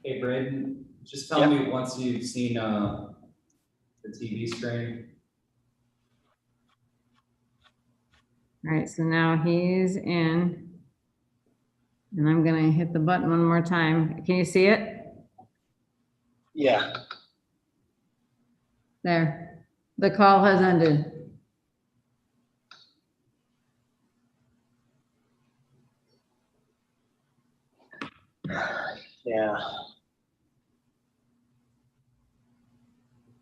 Hey, Braden, just tell me once you've seen the TV screen. All right, so now he's in. And I'm gonna hit the button one more time. Can you see it? Yeah. There. The call has ended. Yeah.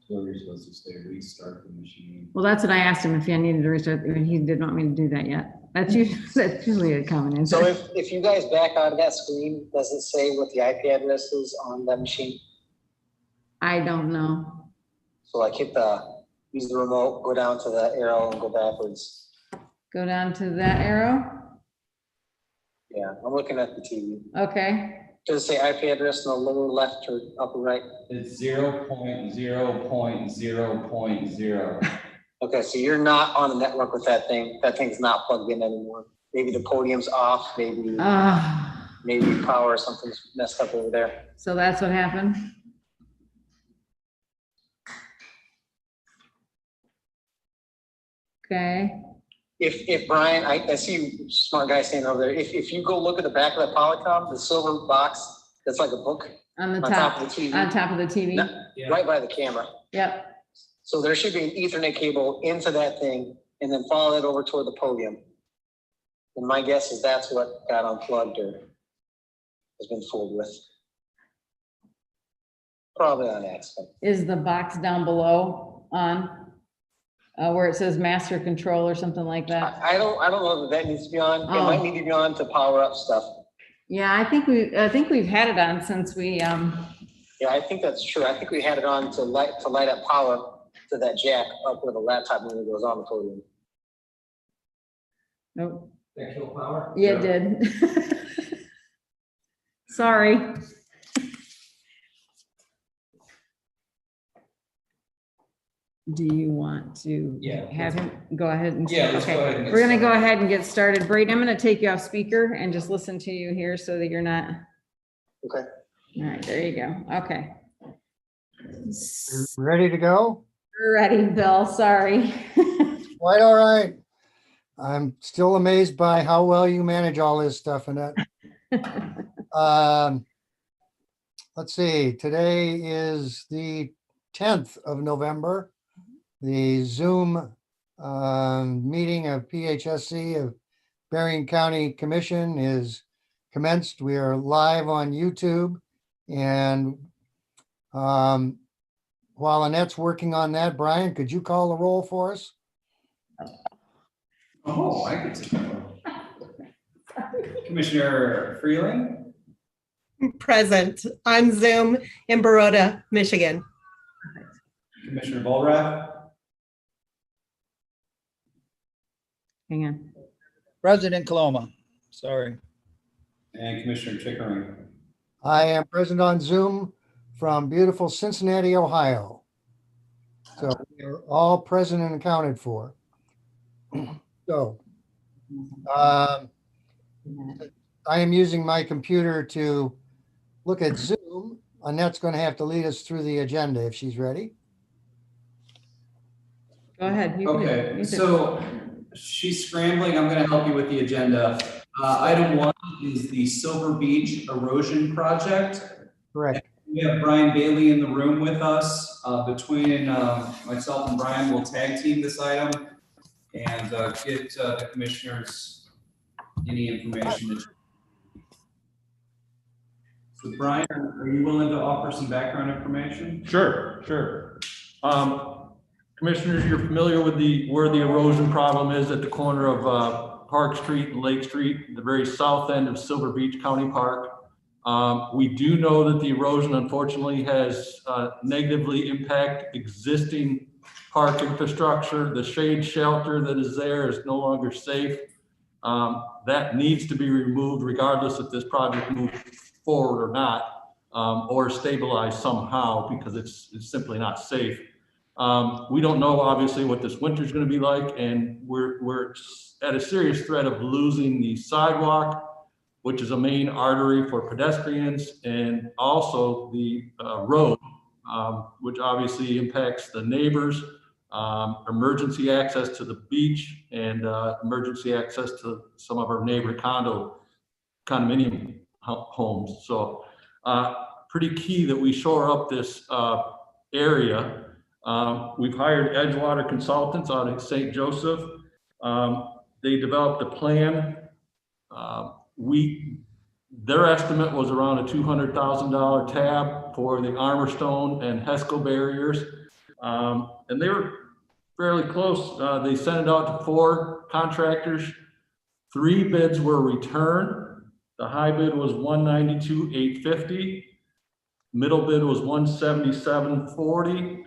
So you're supposed to say restart the machine. Well, that's what I asked him if he needed to restart. He didn't want me to do that yet. That's usually a common answer. So if you guys back out of that screen, does it say what the IP address is on that machine? I don't know. So like use the remote, go down to the arrow and go backwards. Go down to that arrow. Yeah, I'm looking at the TV. Okay. Does it say IP address in the lower left or upper right? It's 0.0.0.0. Okay, so you're not on the network with that thing. That thing's not plugged in anymore. Maybe the podium's off, maybe power or something's messed up over there. So that's what happened. Okay. If Brian, I see you smart guy standing over there. If you go look at the back of the Polycom, the silver box that's like a book On the top of the TV. On top of the TV. Right by the camera. Yep. So there should be an Ethernet cable into that thing and then follow it over toward the podium. And my guess is that's what got unplugged or has been fooled with. Probably on accident. Is the box down below on where it says master control or something like that? I don't know that needs to be on. It might need to be on to power up stuff. Yeah, I think we've had it on since we Yeah, I think that's true. I think we had it on to light up power to that jack up where the laptop unit goes on the podium. Nope. That kill power? Yeah, it did. Sorry. Do you want to have him go ahead and let's go ahead and get we're gonna go started. ahead and get started. Braden, I'm gonna take you off speaker and just listen to you here so that you're not. Okay. All right, there you go. Okay. Ready to go? We're ready, Bill. Sorry. Quite all right. I'm still amazed by how well you manage all this stuff, Annette. Let's see, today is the 10th of November. The Zoom meeting of PHSC of Berrien County Commission is commenced. We are live on YouTube. And while Annette's working on that, Brian, could you call the roll for us? Oh, I could take that. Commissioner Freeling? Present on Zoom in Baroda, Michigan. Commissioner Bullrath? Hang on. President Coloma, sorry. And Commissioner Chickering? I am present on Zoom from beautiful Cincinnati, Ohio. So we are all present and accounted for. So I am using my computer to look at Zoom. Annette's going to have to lead us through the agenda if she's ready. Go ahead. Okay, so she's scrambling. I'm going to help you with the agenda. Item 1 is the Silver Beach Erosion Project. Correct. We have Brian Bailey in the room with us. Between myself and Brian, we'll tag team this item and get the commissioners any information. So Brian, are you willing to offer some background information? Sure. Commissioners, you're familiar with where the erosion problem is at the corner of Park Street and Lake Street, the very south end of Silver Beach County Park. We do know that the erosion unfortunately has negatively impacted existing park infrastructure. The shade shelter that is there is no longer safe. That needs to be removed regardless if this project moves forward or not, or stabilized somehow, because it's simply not safe. We don't know obviously what this winter is going to be like, and we're at a serious threat of losing the sidewalk which is a main artery for pedestrians, and also the road, which obviously impacts the neighbors, emergency access to the beach, and emergency access to some of our neighbor condominium homes. So pretty key that we shore up this area. We've hired Edgewater Consultants out of St. Joseph. They developed a plan. Their estimate was around a $200,000 tab for the armor stone and Haskell barriers. And they were fairly close. They sent it out to 4 contractors. 3 bids were returned. The high bid was $192,850. Middle bid was $177,40.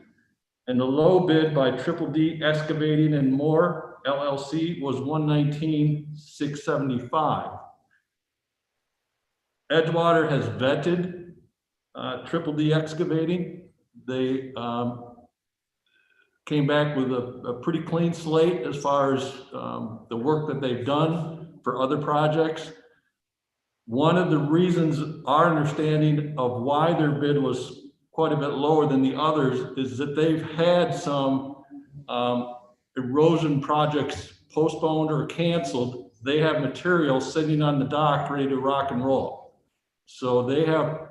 And the low bid by Triple D Excavating and More LLC was $119,675. Edgewater has vetted Triple D Excavating. They came back with a pretty clean slate as far as the work that they've done for other projects. One of the reasons, our understanding of why their bid was quite a bit lower than the others, is that they've had some erosion projects postponed or canceled. They have material sitting on the dock ready to rock and roll. So they have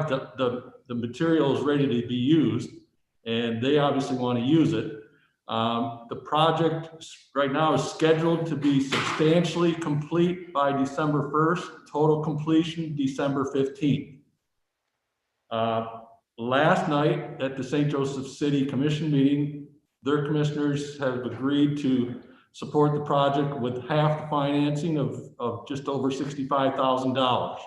the materials ready to be used, and they obviously want to use it. The project right now is scheduled to be substantially complete by December 1st, total completion December 15th. Last night at the St. Joseph City Commission meeting, their commissioners have agreed to support the project with half the financing of just over $65,000.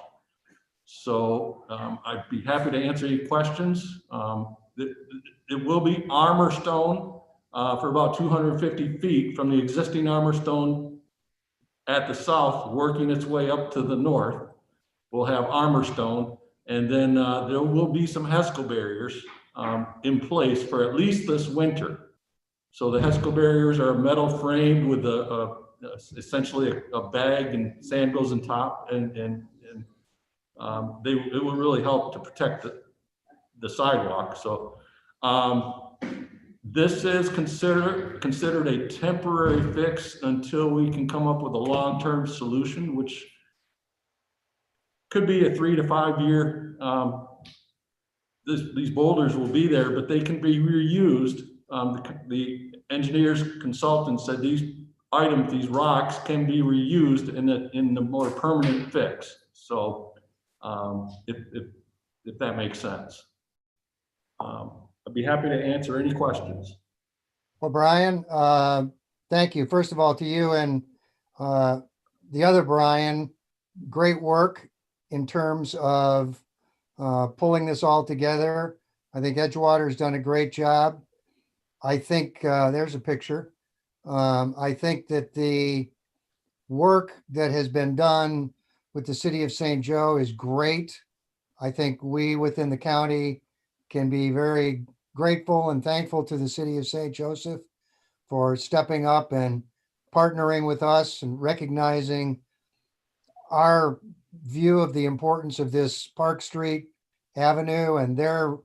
So I'd be happy to answer any questions. It will be armor stone for about 250 feet from the existing armor stone at the south, working its way up to the north. We'll have armor stone, and then there will be some Haskell barriers in place for at least this winter. So the Haskell barriers are metal framed with essentially a bag, and sand goes on top, and it will really help to protect the sidewalk. So this is considered a temporary fix until we can come up with a long-term solution, which could be a 3 to 5 year. These boulders will be there, but they can be reused. The engineers consultant said these items, these rocks, can be reused in the more permanent fix. So if that makes sense. I'd be happy to answer any questions. Well, Brian, thank you. First of all, to you and the other Brian, great work in terms of pulling this all together. I think Edgewater's done a great job. I think there's a picture. I think that the work that has been done with the city of St. Joe is great. I think we within the county can be very grateful and thankful to the city of St. Joseph for stepping up and partnering with us and recognizing our view of the importance of this Park Street Avenue and their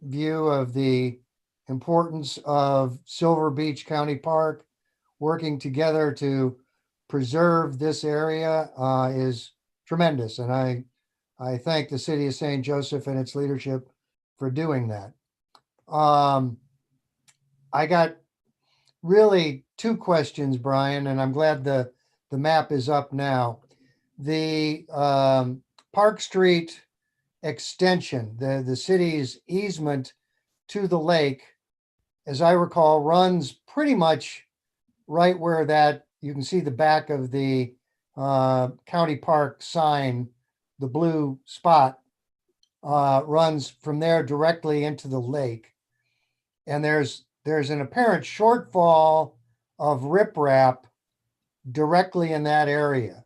view of the importance of Silver Beach County Park. Working together to preserve this area is tremendous. And I thank the city of St. Joseph and its leadership for doing that. I got really 2 questions, Brian, and I'm glad the map is up now. The Park Street extension, the city's easement to the lake, as I recall, runs pretty much right where that, you can see the back of the county park sign, the blue spot, runs from there directly into the lake. And there's an apparent shortfall of riprap directly in that area.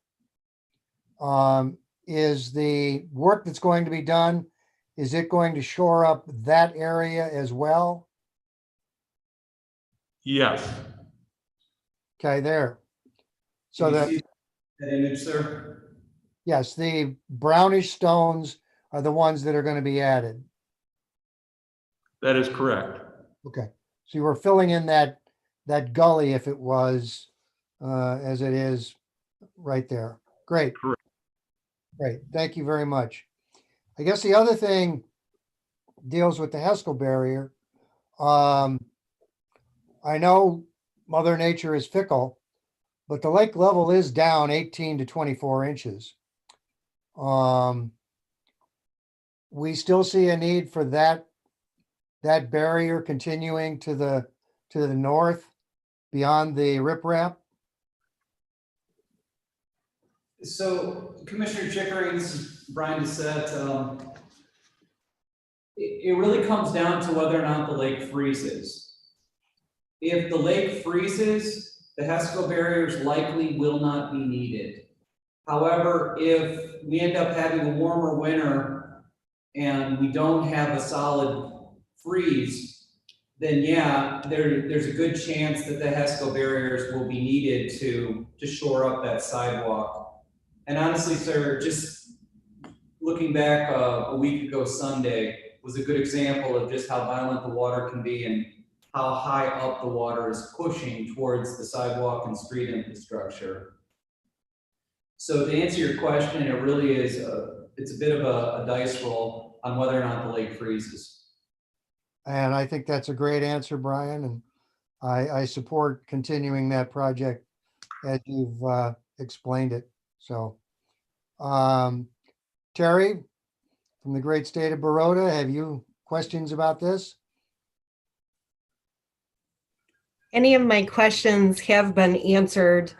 Is the work that's going to be done, is it going to shore up that area as well? Yes. Okay, there. So Can you that, see that image there? Yes, the brownish stones are the ones that are going to be added. That is correct. Okay, so you were filling in that gully if it was as it is right there. Great. Correct. Great, thank you very much. I guess the other thing deals with the Haskell barrier. I know Mother Nature is fickle, but the lake level is down 18 to 24 inches. We still see a need for that barrier continuing to the north beyond the riprap. So Commissioner Chickering, this is Brian Doucette. It really comes down to whether or not the lake freezes. If the lake freezes, the Haskell barriers likely will not be needed. However, if we end up having a warmer winter and we don't have a solid freeze, then yeah, there's a good chance that the Haskell barriers will be needed to shore up that sidewalk. And honestly, sir, just looking back a week ago Sunday was a good example of just how violent the water can be and how high up the water is pushing towards the sidewalk and street infrastructure. So to answer your question, it really is it's a bit of a dice roll on whether or not the lake freezes. And I think that's a great answer, Brian, and I support continuing that project as you've explained it. So, Terry, from the great state of Baroda, have you questions about this? Any of my questions have been answered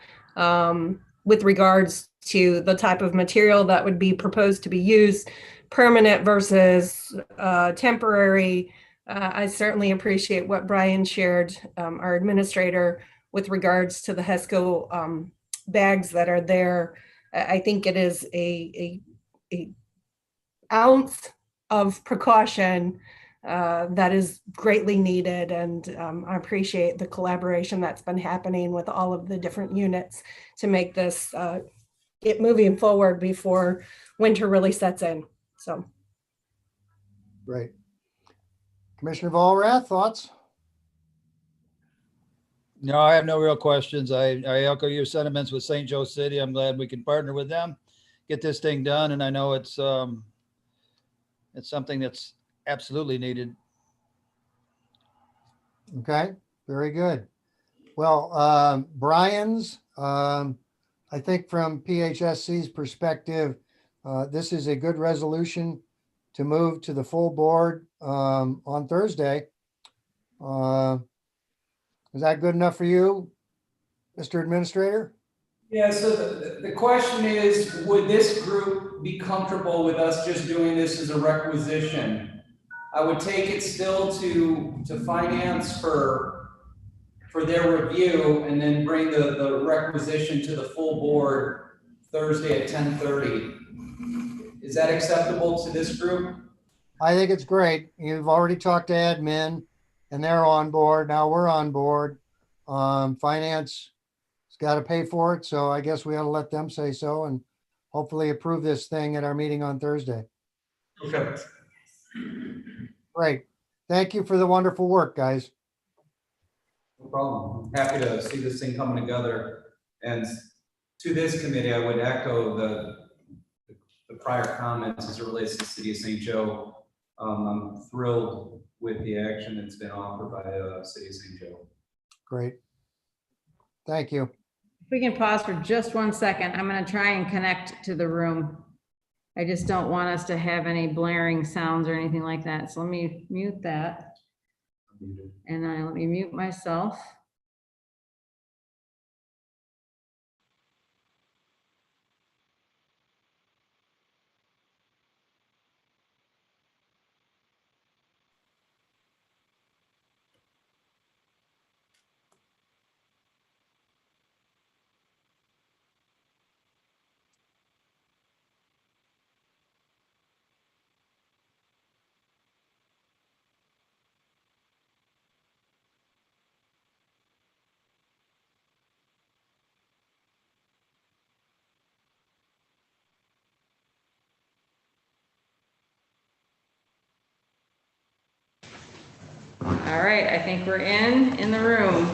with regards to the type of material that would be proposed to be used, permanent versus temporary. I certainly appreciate what Brian shared, our administrator, with regards to the Haskell bags that are there. I think it is a ounce of precaution that is greatly needed. And I appreciate the collaboration that's been happening with all of the different units to make this get moving forward before winter really sets in. So. Great. Commissioner Volrath, thoughts? No, I have no real questions. I echo your sentiments with St. Joe City. I'm glad we can partner with them, get this thing done. And I know it's something that's absolutely needed. Okay, very good. Well, Brian's, I think from PHSC's perspective, this is a good resolution to move to the full board on Thursday. Is that good enough for you, Mr. Administrator? Yeah, so the question is, would this group be comfortable with us just doing this as a requisition? I would take it still to finance for their review and then bring the requisition to the full board Thursday at 10:30. Is that acceptable to this group? I think it's great. You've already talked to admin and they're on board. Now we're on board. Finance has got to pay for it. So I guess we ought to let them say so and hopefully approve this thing at our meeting on Thursday. Okay. Great. Thank you for the wonderful work, guys. No problem. Happy to see this thing coming together. And to this committee, I would echo the prior comments as it relates to the city of St. Joe. I'm thrilled with the action that's been offered by city of St. Joe. Great. Thank you. If we can pause for just 1 second, I'm going to try and connect to the room. I just don't want us to have any blaring sounds or anything like that. So let me mute that. And then let me mute myself. All right, I think we're in the room.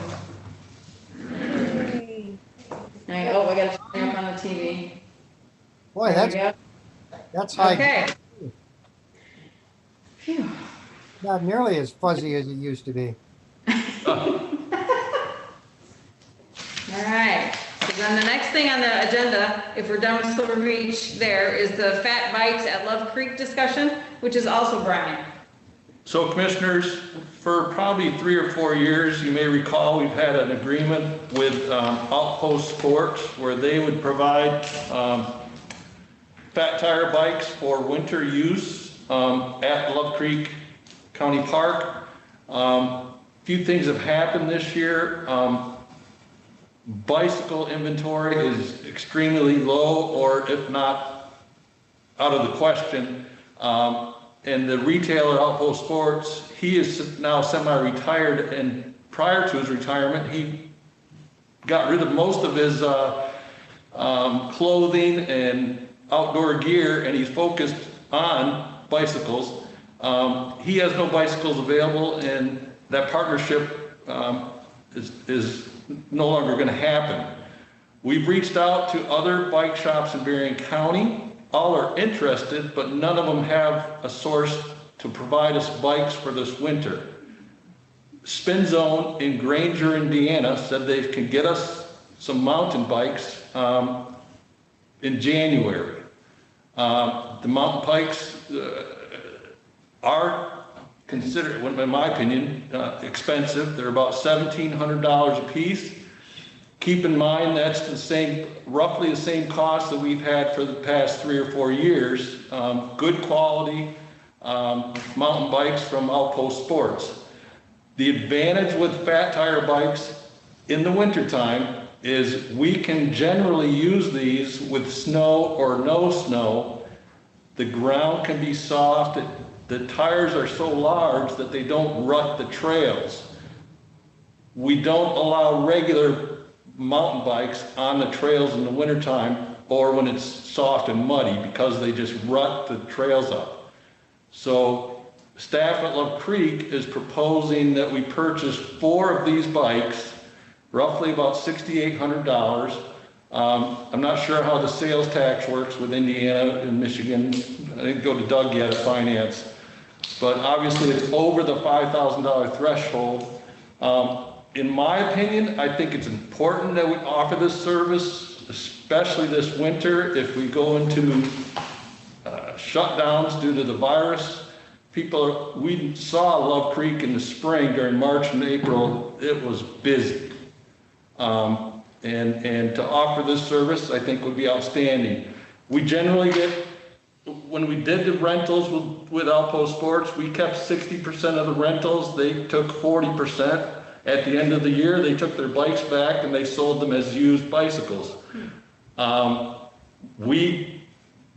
Oh, I gotta turn up on the TV. Boy, There we go. that's high. Okay. Phew. Not nearly as fuzzy as it used to be. All right, so then the next thing on the agenda, if we're done with Silver Beach, there is the fat bikes at Love Creek discussion, which is also Brian. So commissioners, for probably 3 or 4 years, you may recall, we've had an agreement with Outpost Sports where they would provide fat tire bikes for winter use at Love Creek County Park. Few things have happened this year. Bicycle inventory is extremely low, or if not out of the question. And the retailer Outpost Sports, he is now semi-retired, and prior to his retirement, he got rid of most of his clothing and outdoor gear, and he's focused on bicycles. He has no bicycles available, and that partnership is no longer going to happen. We've reached out to other bike shops in Berrien County. All are interested, but none of them have a source to provide us bikes for this winter. Spin Zone in Granger, Indiana said they can get us some mountain bikes in January. The mountain bikes are considered, in my opinion, expensive. They're about $1,700 a piece. Keep in mind that's roughly the same cost that we've had for the past 3 or 4 years. Good quality mountain bikes from Outpost Sports. The advantage with fat tire bikes in the wintertime is we can generally use these with snow or no snow. The ground can be soft. The tires are so large that they don't rut the trails. We don't allow regular mountain bikes on the trails in the wintertime or when it's soft and muddy because they just rut the trails up. So staff at Love Creek is proposing that we purchase 4 of these bikes, roughly about $6,800. I'm not sure how the sales tax works with Indiana and Michigan. I didn't go to Doug yet at finance, but obviously it's over the $5,000 threshold. In my opinion, I think it's important that we offer this service, especially this winter. If we go into shutdowns due to the virus, we saw Love Creek in the spring during March and April, it was busy. And to offer this service, I think would be outstanding. We generally get, when we did the rentals with Outpost Sports, we kept 60% of the rentals. They took 40%. At the end of the year, they took their bikes back and they sold them as used bicycles. We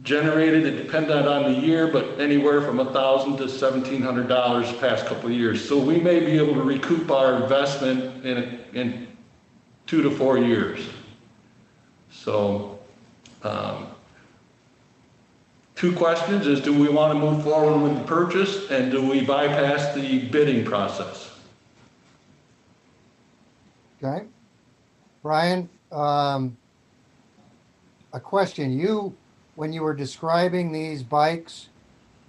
generated, it depended on the year, but anywhere from $1,000 to $1,700 the past couple of years. So we may be able to recoup our investment in 2 to 4 years. So 2 questions is, do we want to move forward with the purchase, and do we bypass the bidding process? Okay. Brian, a question. When you were describing these bikes,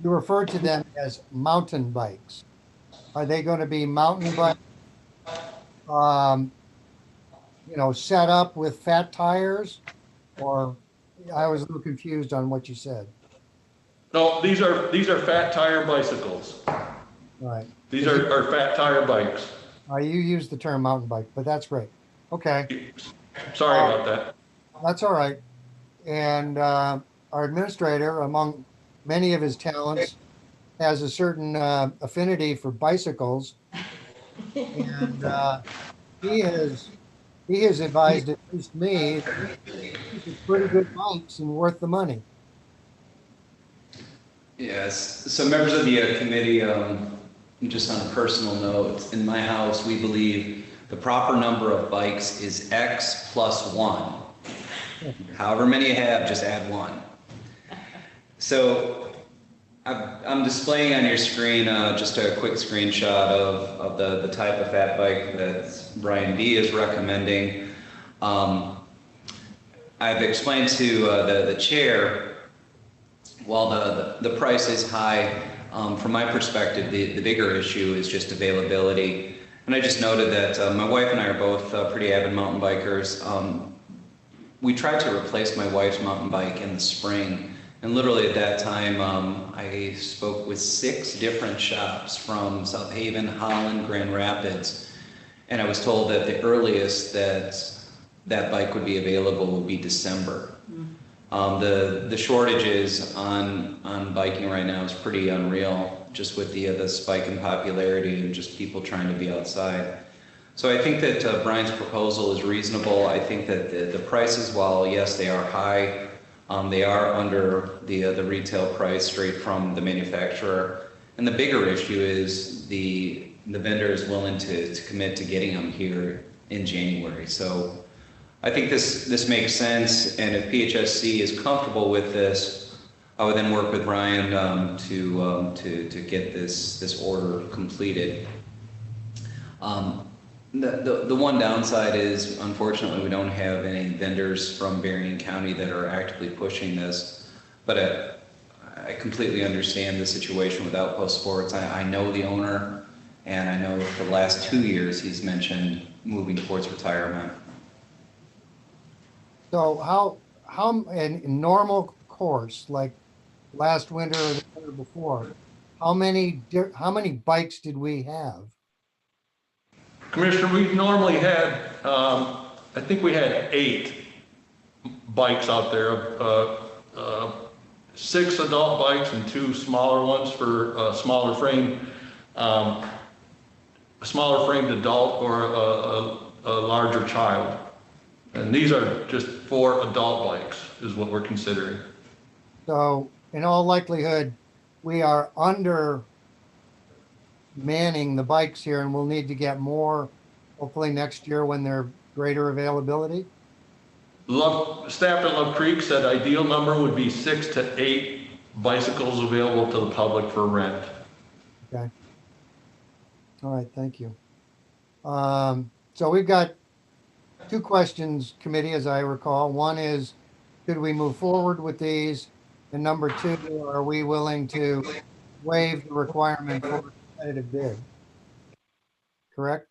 you referred to them as mountain bikes. Are they going to be mountain bikes, set up with fat tires? Or I was a little confused on what you said. No, these are fat tire bicycles. Right. These are fat tire bikes. You used the term mountain bike, but that's great. Okay. Sorry about that. That's all right. And our administrator, among many of his talents, has a certain affinity for bicycles. And he has advised at least me that these are pretty good bikes and worth the money. Yes, so members of the committee, just on a personal note, in my house, we believe the proper number of bikes is X plus 1. However many you have, just add 1. So I'm displaying on your screen just a quick screenshot of the type of fat bike that Brian B is recommending. I've explained to the chair, while the price is high, from my perspective, the bigger issue is just availability. And I just noted that my wife and I are both pretty avid mountain bikers. We tried to replace my wife's mountain bike in the spring. And literally at that time, I spoke with 6 different shops from South Haven, Holland, Grand Rapids. And I was told that the earliest that bike would be available would be December. The shortages on biking right now is pretty unreal, just with the spike in popularity and just people trying to be outside. So I think that Brian's proposal is reasonable. I think that the prices, while yes, they are high, they are under the retail price straight from the manufacturer. And the bigger issue is the vendor is willing to commit to getting them here in January. So I think this makes sense. And if PHSC is comfortable with this, I would then work with Brian to get this order completed. The one downside is, unfortunately, we don't have any vendors from Berrien County that are actively pushing this, but I completely understand the situation with Outpost Sports. I know the owner, and I know for the last 2 years he's mentioned moving towards retirement. So how in normal course, like last winter or the winter before, how many bikes did we have? Commissioner, we normally had, I think we had 8 bikes out there, 6 adult bikes and 2 smaller ones for a smaller framed adult or a larger child. And these are just 4 adult bikes is what we're considering. So in all likelihood, we are under manning the bikes here, and we'll need to get more hopefully next year when they're greater availability. Staff at Love Creek said ideal number would be 6 to 8 bicycles available to the public for rent. Okay. All right, thank you. So we've got 2 questions, committee, as I recall. One is, should we move forward with these? And number 2, are we willing to waive the requirement for a competitive bid? Correct?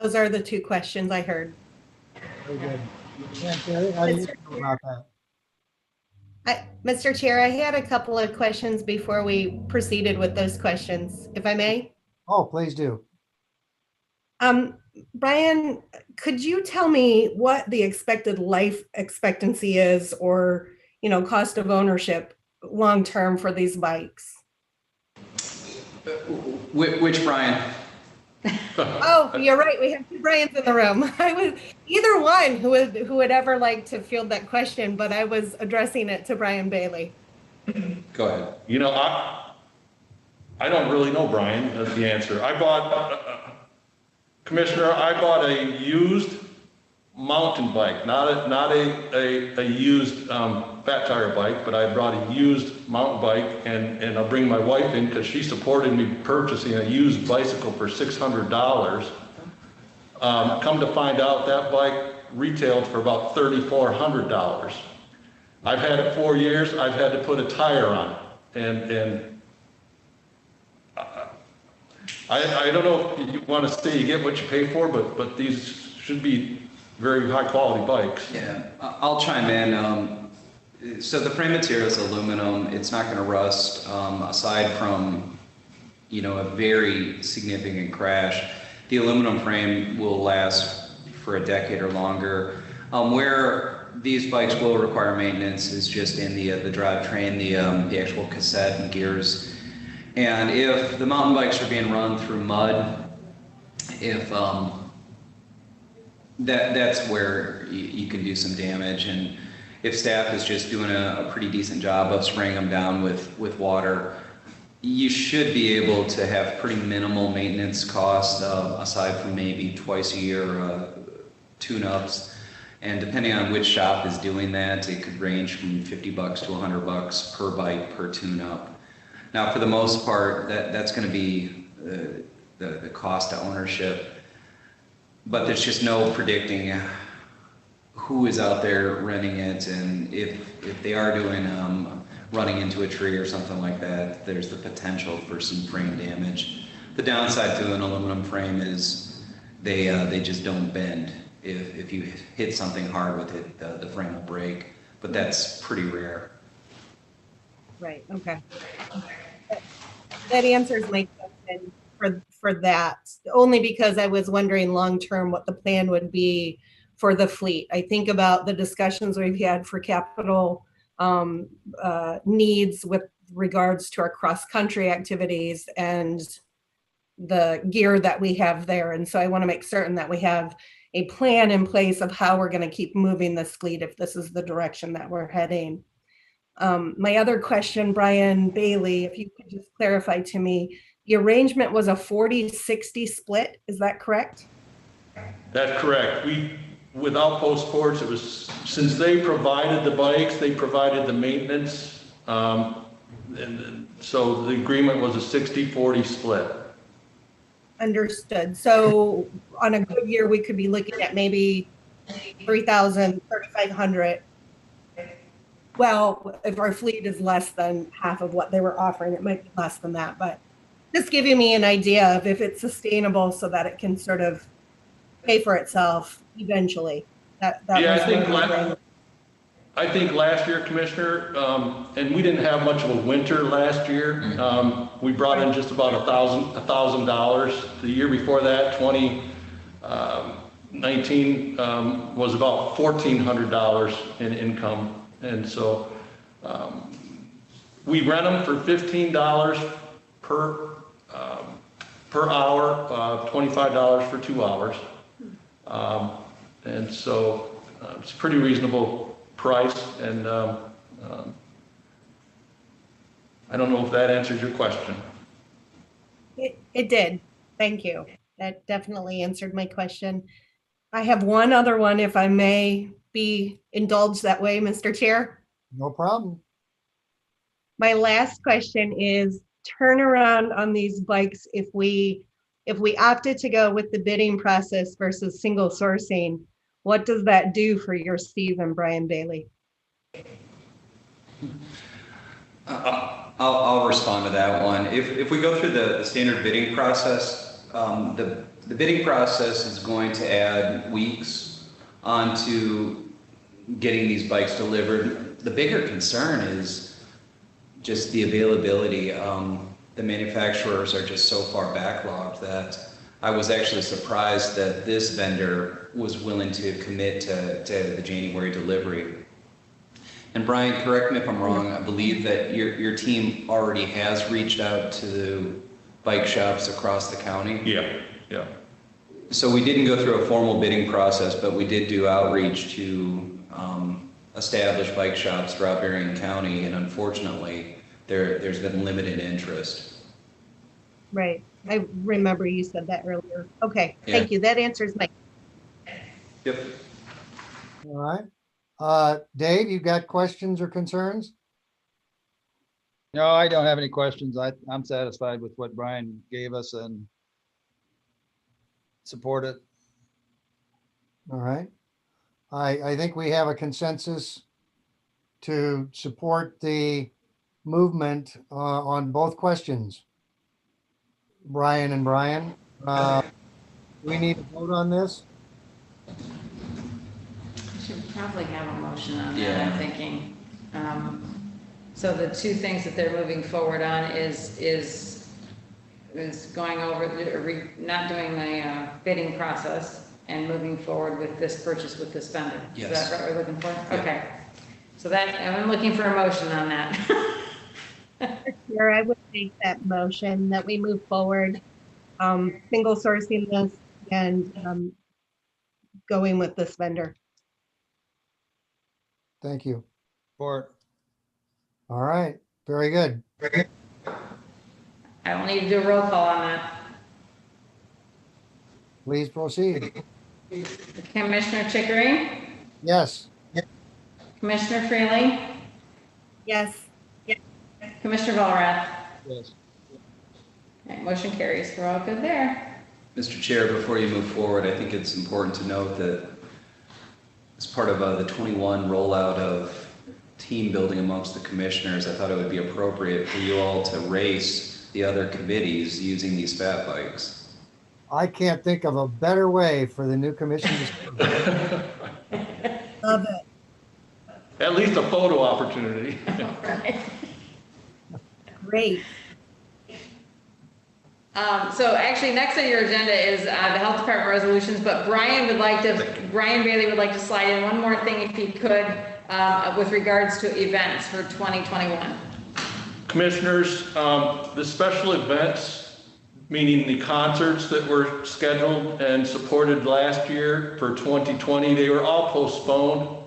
Those are the 2 questions I heard. Very good. Yeah, Terry, how do you feel about that? Mr. Chair, I had a couple of questions before we proceeded with those questions, if I may. Oh, please do. Brian, could you tell me what the expected life expectancy is, or, cost of ownership long-term for these bikes? Which Brian? Oh, you're right. We have 2 Brians in the room. I was either one who would ever like to field that question, but I was addressing it to Brian Bailey. Go ahead. I don't really know, Brian, as the answer. Commissioner, I bought a used mountain bike, not a used fat tire bike, but I brought a used mountain bike, and I'll bring my wife in because she supported me purchasing a used bicycle for $600. Come to find out, that bike retailed for about $3,400. I've had it 4 years. I've had to put a tire on it, and I don't know if you want to say you get what you pay for, but these should be very high quality bikes. Yeah, I'll chime in. So the frame material is aluminum. It's not going to rust. Aside from, a very significant crash, the aluminum frame will last for a decade or longer. Where these bikes will require maintenance is just in the drivetrain, the actual cassette and gears. And if the mountain bikes are being run through mud, that's where you can do some damage. And if staff is just doing a pretty decent job of spraying them down with water, you should be able to have pretty minimal maintenance costs aside from maybe twice a year tune-ups. And depending on which shop is doing that, it could range from $50 to $100 per bike per tune-up. Now, for the most part, that's going to be the cost of ownership, but there's just no predicting who is out there renting it, and if they are doing running into a tree or something like that, there's the potential for some frame damage. The downside to an aluminum frame is they just don't bend. If you hit something hard with it, the frame will break, but that's pretty rare. Right, okay. That answers my question for that, only because I was wondering long-term what the plan would be for the fleet. I think about the discussions we've had for capital needs with regards to our cross-country activities and the gear that we have there. And so I want to make certain that we have a plan in place of how we're going to keep moving this fleet if this is the direction that we're heading. My other question, Brian Bailey, if you could just clarify to me, the arrangement was a 40-60 split, is that correct? That's correct. With Outpost Sports, it was, since they provided the bikes, they provided the maintenance. And so the agreement was a 60-40 split. Understood. So on a good year, we could be looking at maybe 3,000, 3,500. Well, if our fleet is less than half of what they were offering, it might be less than that, but just giving me an idea of if it's sustainable so that it can sort of pay for itself eventually. That Yeah, was I think last year, Commissioner, and we didn't have much of a winter last year. We brought in just about $1,000. The year before that, 2019, was about $1,400 in income. And so we rent them for $15 per hour, $25 for 2 hours. And so it's a pretty reasonable price, and I don't know if that answers your question. It did. Thank you. That definitely answered my question. I have one other one, if I may be indulged that way, Mr. Chair. No problem. My last question is turnaround on these bikes. If we opted to go with the bidding process versus single sourcing, what does that do for your Steve and Brian Bailey? I'll respond to that one. If we go through the standard bidding process, the bidding process is going to add weeks onto getting these bikes delivered. The bigger concern is just the availability. The manufacturers are just so far backlogged that I was actually surprised that this vendor was willing to commit to the January delivery. And Brian, correct me if I'm wrong, I believe that your team already has reached out to the bike shops across the county? Yeah. So we didn't go through a formal bidding process, but we did do outreach to established bike shops throughout Berrien County, and unfortunately, there's been limited interest. Right. I remember you said that earlier. Okay, Yeah. thank you. That answers my. Yep. All right. Dave, you got questions or concerns? No, I don't have any questions. I'm satisfied with what Brian gave us and support it. All right. I think we have a consensus to support the movement on both questions. Brian and Brian, we need to vote on this. Should probably have a motion on that, Yeah. I'm thinking. So the two things that they're moving forward on is going over, not doing the bidding process and moving forward with this purchase with this vendor. Yes. Is that what we're looking for? Yeah. Okay. So that, I'm looking for a motion on that. Chair, I would make that motion that we move forward, single sourcing this and going with this vendor. Thank you. Support. All right. Very good. I will need to do a roll call on that. Please proceed. Commissioner Chickering, Yes. Commissioner Freeling, Yes. Commissioner Vallrath. Yes. Okay, motion carries. We're all good there. Mr. Chair, before you move forward, I think it's important to note that as part of the 21 rollout of team building amongst the commissioners, I thought it would be appropriate for you all to race the other committees using these fat bikes. I can't think of a better way for the new commission to serve. Love it. At least a photo opportunity. Great. So actually, next on your agenda is the health department resolutions, but Brian Bailey would like to slide in one more thing if he could, with regards to events for 2021. Commissioners, the special events, meaning the concerts that were scheduled and supported last year for 2020, they were all postponed,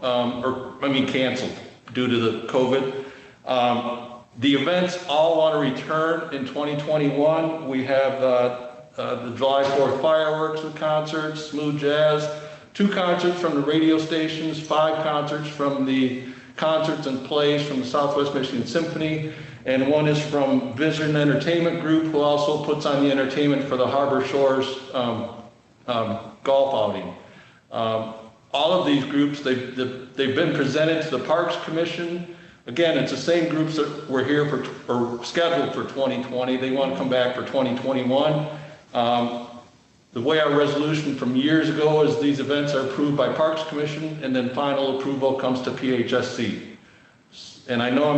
canceled due to the COVID. The events all want to return in 2021. We have the July 4th fireworks with concerts, smooth jazz, 2 concerts from the radio stations, 5 concerts from the concerts and plays from the Southwest Michigan Symphony, and 1 is from Vision Entertainment Group, who also puts on the entertainment for the Harbor Shores golf outing. All of these groups, they've been presented to the Parks Commission. Again, it's the same groups that were here or scheduled for 2020. They want to come back for 2021. The way our resolution from years ago is these events are approved by Parks Commission and then final approval comes to PHSC. And I know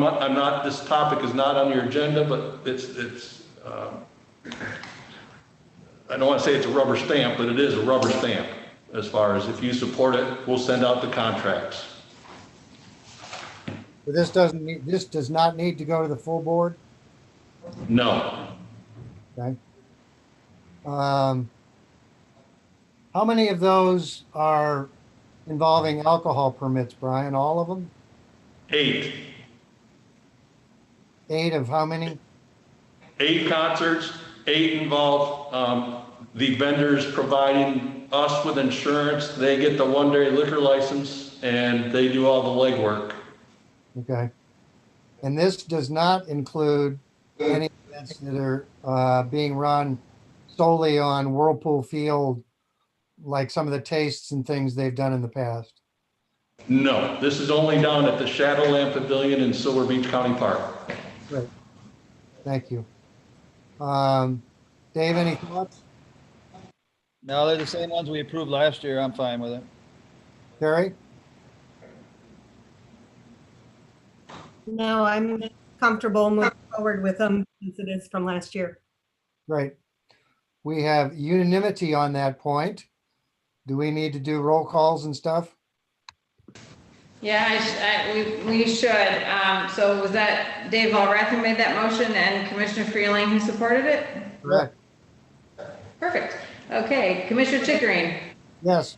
this topic is not on your agenda, but I don't want to say it's a rubber stamp, but it is a rubber stamp as far as if you support it, we'll send out the contracts. But this does not need to go to the full board? No. Okay. How many of those are involving alcohol permits, Brian? All of them? 8. 8 of how many? 8 concerts, 8 involve the vendors providing us with insurance. They get the 1-day liquor license and they do all the legwork. Okay. And this does not include any events that are being run solely on Whirlpool Field, like some of the tastes and things they've done in the past. No, this is only down at the Shadowland Pavilion in Silver Beach County Park. Great. Thank you. Dave, any thoughts? No, they're the same ones we approved last year. I'm fine with it. Terry? No, I'm comfortable moving forward with them since it is from last year. Great. We have unanimity on that point. Do we need to do roll calls and stuff? Yeah, we should. So was that Dave Vallrath who made that motion and Commissioner Freeling who supported it? Correct. Perfect. Okay, Commissioner Chickering, Yes.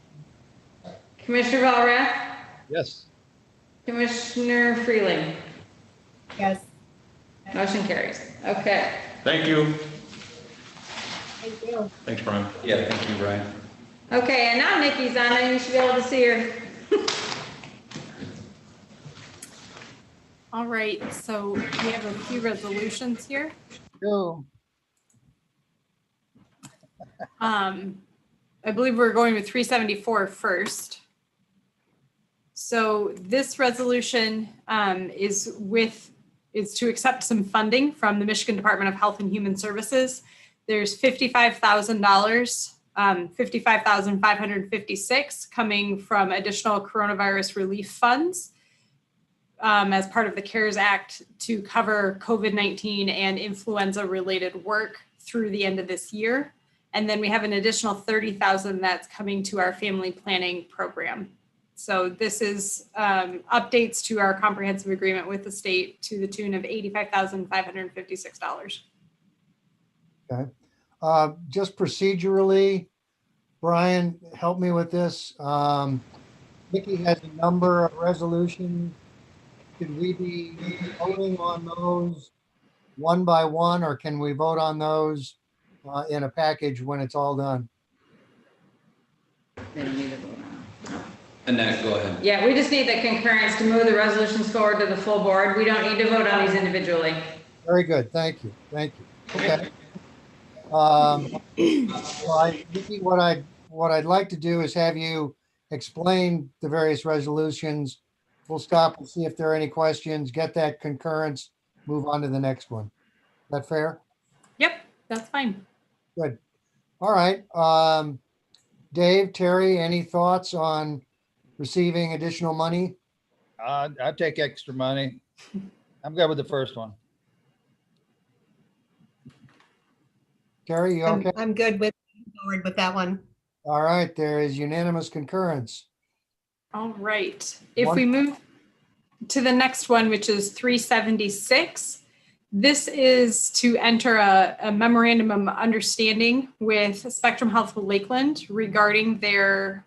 Commissioner Vallrath, Yes. Commissioner Freeling. Yes. Motion carries. Okay. Thank you. Thank you. Thanks, Brian. Yeah, thank you, Brian. Okay, and now Nikki's on and you should be able to see her. All right, so we have a few resolutions here. Go. I believe we're going with 374 first. So this resolution is to accept some funding from the Michigan Department of Health and Human Services. There's $55,000, $55,556 coming from additional coronavirus relief funds as part of the CARES Act to cover COVID-19 and influenza-related work through the end of this year. And then we have an additional $30,000 that's coming to our family planning program. So this is updates to our comprehensive agreement with the state to the tune of $85,556. Okay. Just procedurally, Brian, help me with this. Nikki has a number of resolutions. Could we be voting on those one by one, or can we vote on those in a package when it's all done? They don't need to vote on Annette, go ahead. Yeah, we just need the concurrence to move the resolutions forward to the full board. We don't need to vote on these individually. Very good. Thank you. Thank you. Okay. Well, Nikki, what I'd like to do is have you explain the various resolutions. We'll stop and see if there are any questions, get that concurrence, move on to the next one. Is that fair? Yep, that's fine. Good. All right. Dave, Terry, any thoughts on receiving additional money? I'd take extra money. I'm good with the first one. Terry, you okay? I'm good with forward with that one. All right, there is unanimous concurrence. All right. If we move to the next one, which is 376, this is to enter a memorandum of understanding with Spectrum Health of Lakeland regarding their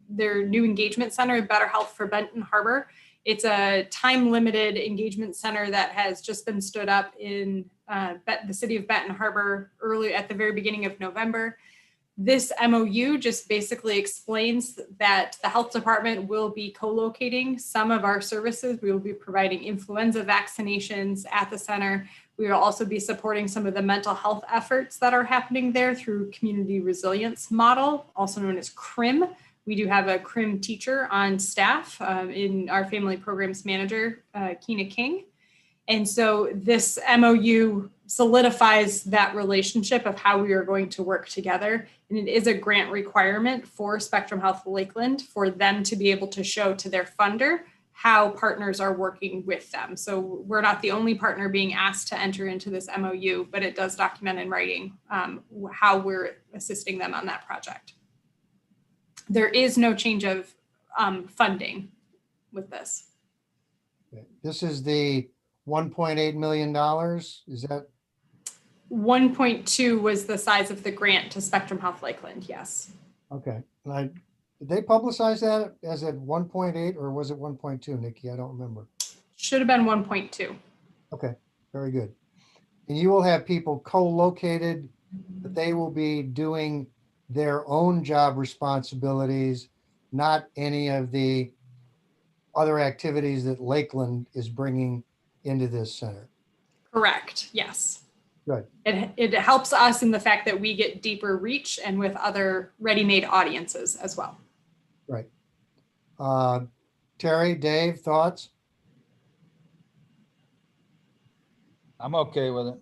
new engagement center, Better Health for Benton Harbor. It's a time-limited engagement center that has just been stood up in the city of Benton Harbor early at the very beginning of November. This MOU just basically explains that the health department will be co-locating some of our services. We will be providing influenza vaccinations at the center. We will also be supporting some of the mental health efforts that are happening there through community resilience model, also known as CRIM. We do have a CRIM teacher on staff in our family programs manager, Keena King. And so this MOU solidifies that relationship of how we are going to work together. And it is a grant requirement for Spectrum Health Lakeland for them to be able to show to their funder how partners are working with them. So we're not the only partner being asked to enter into this MOU, but it does document in writing how we're assisting them on that project. There is no change of funding with this. Okay. This is the $1.8 million. Is that? 1.2 was the size of the grant to Spectrum Health Lakeland, yes. Okay. And did they publicize that as at 1.8 or was it 1.2, Nikki? I don't remember. Should have been 1.2. Okay, very good. And you will have people co-located, but they will be doing their own job responsibilities, not any of the other activities that Lakeland is bringing into this center. Correct, yes. Good. It helps us in the fact that we get deeper reach and with other ready-made audiences as well. Right. Terry, Dave, thoughts? I'm okay with it.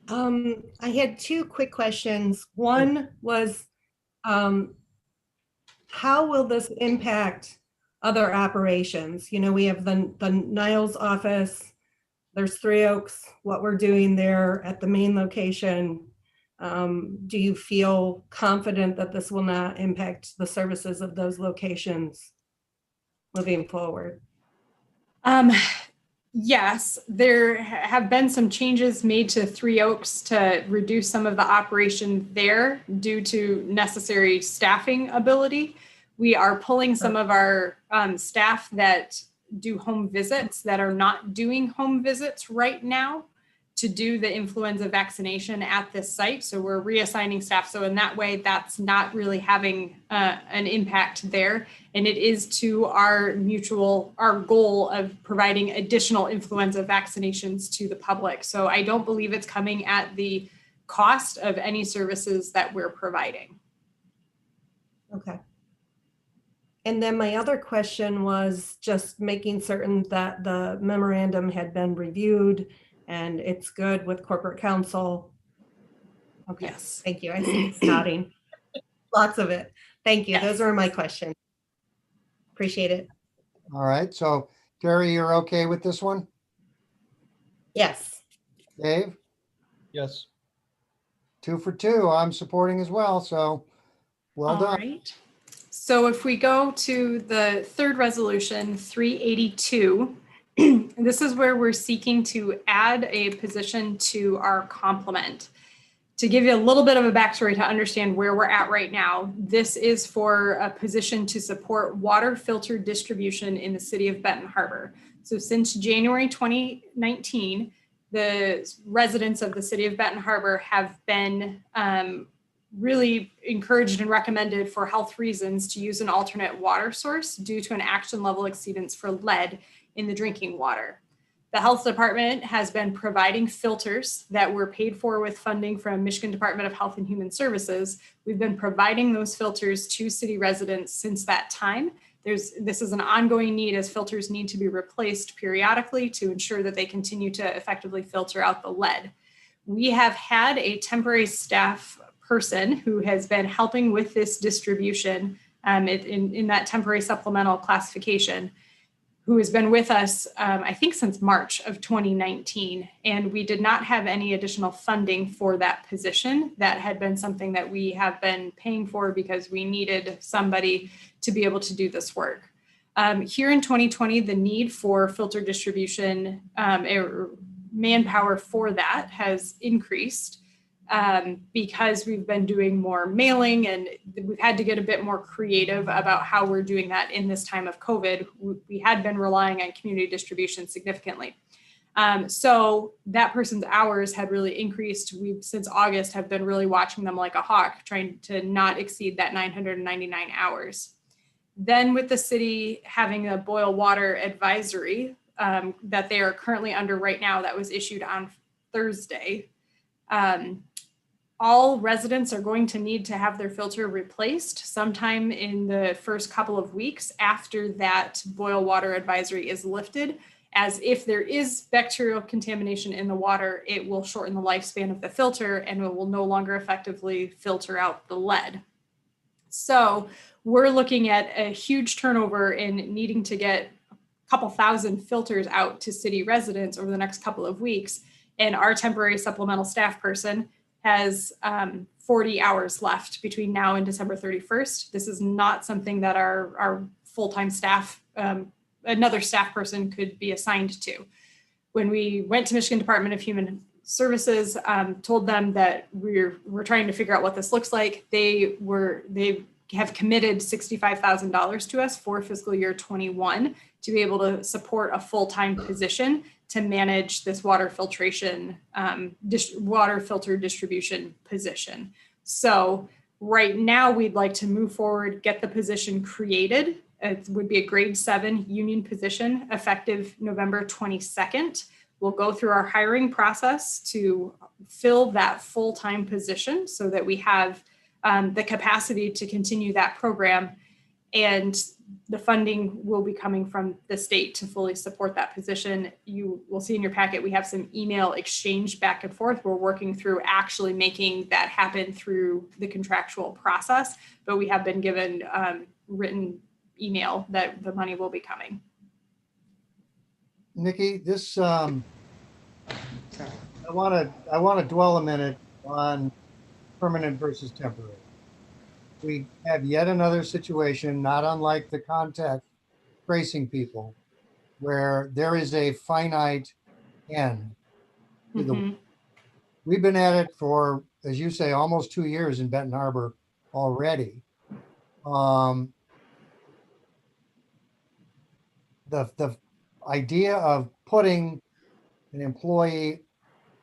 I had two quick questions. One was, how will this impact other operations? You know, we have the Niles office, there's Three Oaks, what we're doing there at the main location. Do you feel confident that this will not impact the services of those locations moving forward? Yes, there have been some changes made to Three Oaks to reduce some of the operation there due to necessary staffing ability. We are pulling some of our staff that do home visits that are not doing home visits right now to do the influenza vaccination at this site. So we're reassigning staff. So in that way, that's not really having an impact there. And it is to our goal of providing additional influenza vaccinations to the public. So I don't believe it's coming at the cost of any services that we're providing. Okay. And then my other question was just making certain that the memorandum had been reviewed and it's good with corporate counsel. Okay, Yes. thank you. I see it's nodding. Lots of it. Thank you. Yes. Those are my questions. Appreciate it. All right. So Terry, you're okay with this one? Yes. Dave? Yes. 2 for 2. I'm supporting as well. So well All done. right. So if we go to the third resolution, 382, this is where we're seeking to add a position to our complement. To give you a little bit of a backstory to understand where we're at right now, this is for a position to support water filter distribution in the city of Benton Harbor. So since January 2019, the residents of the city of Benton Harbor have been really encouraged and recommended for health reasons to use an alternate water source due to an action level exceedance for lead in the drinking water. The health department has been providing filters that were paid for with funding from Michigan Department of Health and Human Services. We've been providing those filters to city residents since that time. This is an ongoing need as filters need to be replaced periodically to ensure that they continue to effectively filter out the lead. We have had a temporary staff person who has been helping with this distribution in that temporary supplemental classification, who has been with us, I think, since March of 2019. And we did not have any additional funding for that position. That had been something that we have been paying for because we needed somebody to be able to do this work. Here in 2020, the need for filter distribution, manpower for that has increased because we've been doing more mailing, and we've had to get a bit more creative about how we're doing that in this time of COVID. We had been relying on community distribution significantly. So that person's hours had really increased. We've since August have been really watching them like a hawk, trying to not exceed that 999 hours. Then with the city having a boil water advisory that they are currently under right now, that was issued on Thursday, all residents are going to need to have their filter replaced sometime in the first couple of weeks after that boil water advisory is lifted, as if there is bacterial contamination in the water, it will shorten the lifespan of the filter and it will no longer effectively filter out the lead. So we're looking at a huge turnover in needing to get a couple thousand filters out to city residents over the next couple of weeks. And our temporary supplemental staff person has 40 hours left between now and December 31st. This is not something that our full-time staff, another staff person could be assigned to. When we went to Michigan Department of Human Services, told them that we're trying to figure out what this looks like, they have committed $65,000 to us for fiscal year 21 to be able to support a full-time position to manage this water filtration, water filter distribution position. So right now we'd like to move forward, get the position created. It would be a grade 7 union position effective November 22nd. We'll go through our hiring process to fill that full-time position so that we have the capacity to continue that program, and the funding will be coming from the state to fully support that position. You will see in your packet, we have some email exchange back and forth. We're working through actually making that happen through the contractual process, but we have been given written email that the money will be coming. Nikki, this, I want to dwell a minute on permanent versus temporary. We have yet another situation, not unlike the contact tracing people, where there is a finite end. We've been at it for, as you say, almost 2 years in Benton Harbor already. The idea of putting an employee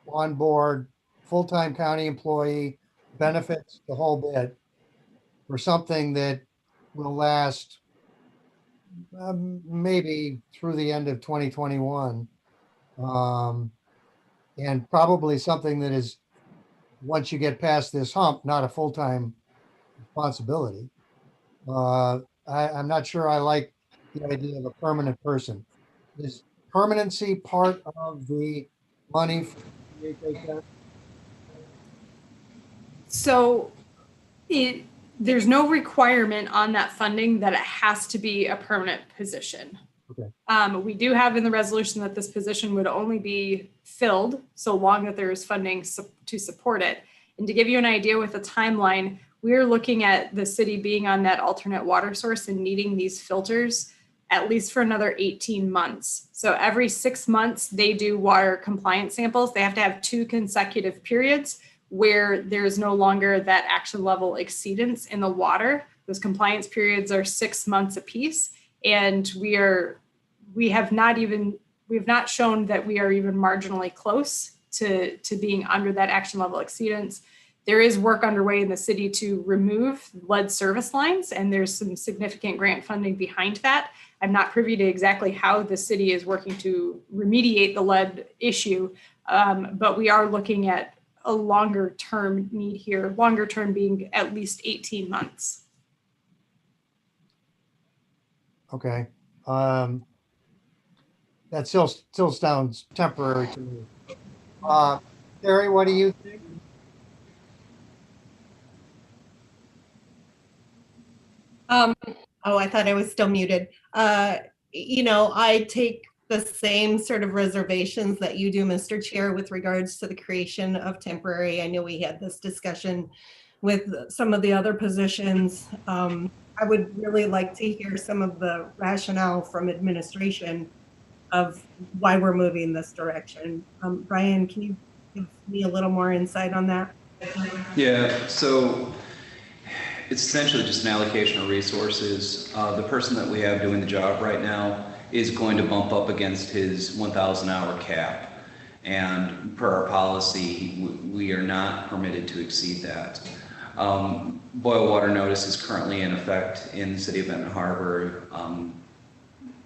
on board, full-time county employee, benefits, the whole bit, for something that will last maybe through the end of 2021. And probably something that is, once you get past this hump, not a full-time responsibility. I'm not sure I like the idea of a permanent person. Is permanency part of the money for the HHS? So there's no requirement on that funding that it has to be a permanent position. Okay. We do have in the resolution that this position would only be filled so long that there is funding to support it. And to give you an idea with the timeline, we're looking at the city being on that alternate water source and needing these filters at least for another 18 months. So every 6 months, they do water compliance samples. They have to have 2 consecutive periods where there's no longer that action level exceedance in the water. Those compliance periods are 6 months apiece. And we have not shown that we are even marginally close to being under that action level exceedance. There is work underway in the city to remove lead service lines, and there's some significant grant funding behind that. I'm not privy to exactly how the city is working to remediate the lead issue, but we are looking at a longer term need here, longer term being at least 18 months. Okay. That still sounds temporary to me. Terry, what do you think? Oh, I thought I was still muted. I take the same sort of reservations that you do, Mr. Chair, with regards to the creation of temporary. I know we had this discussion with some of the other positions. I would really like to hear some of the rationale from administration of why we're moving this direction. Brian, can you give me a little more insight on that? Yeah, so it's essentially just an allocation of resources. The person that we have doing the job right now is going to bump up against his 1,000 hour cap. And per our policy, we are not permitted to exceed that. Boil water notice is currently in effect in the city of Benton Harbor.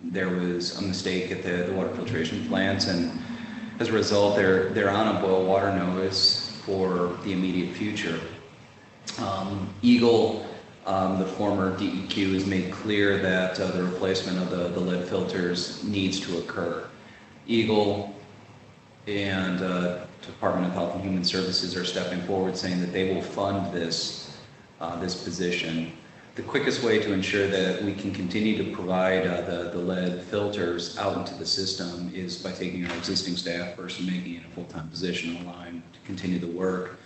There was a mistake at the water filtration plants, and as a result, they're on a boil water notice for the immediate future. Eagle, the former DEQ, has made clear that the replacement of the lead filters needs to occur. Eagle and Department of Health and Human Services are stepping forward saying that they will fund this position. The quickest way to ensure that we can continue to provide the lead filters out into the system is by taking our existing staff person, making it a full-time position online to continue the work,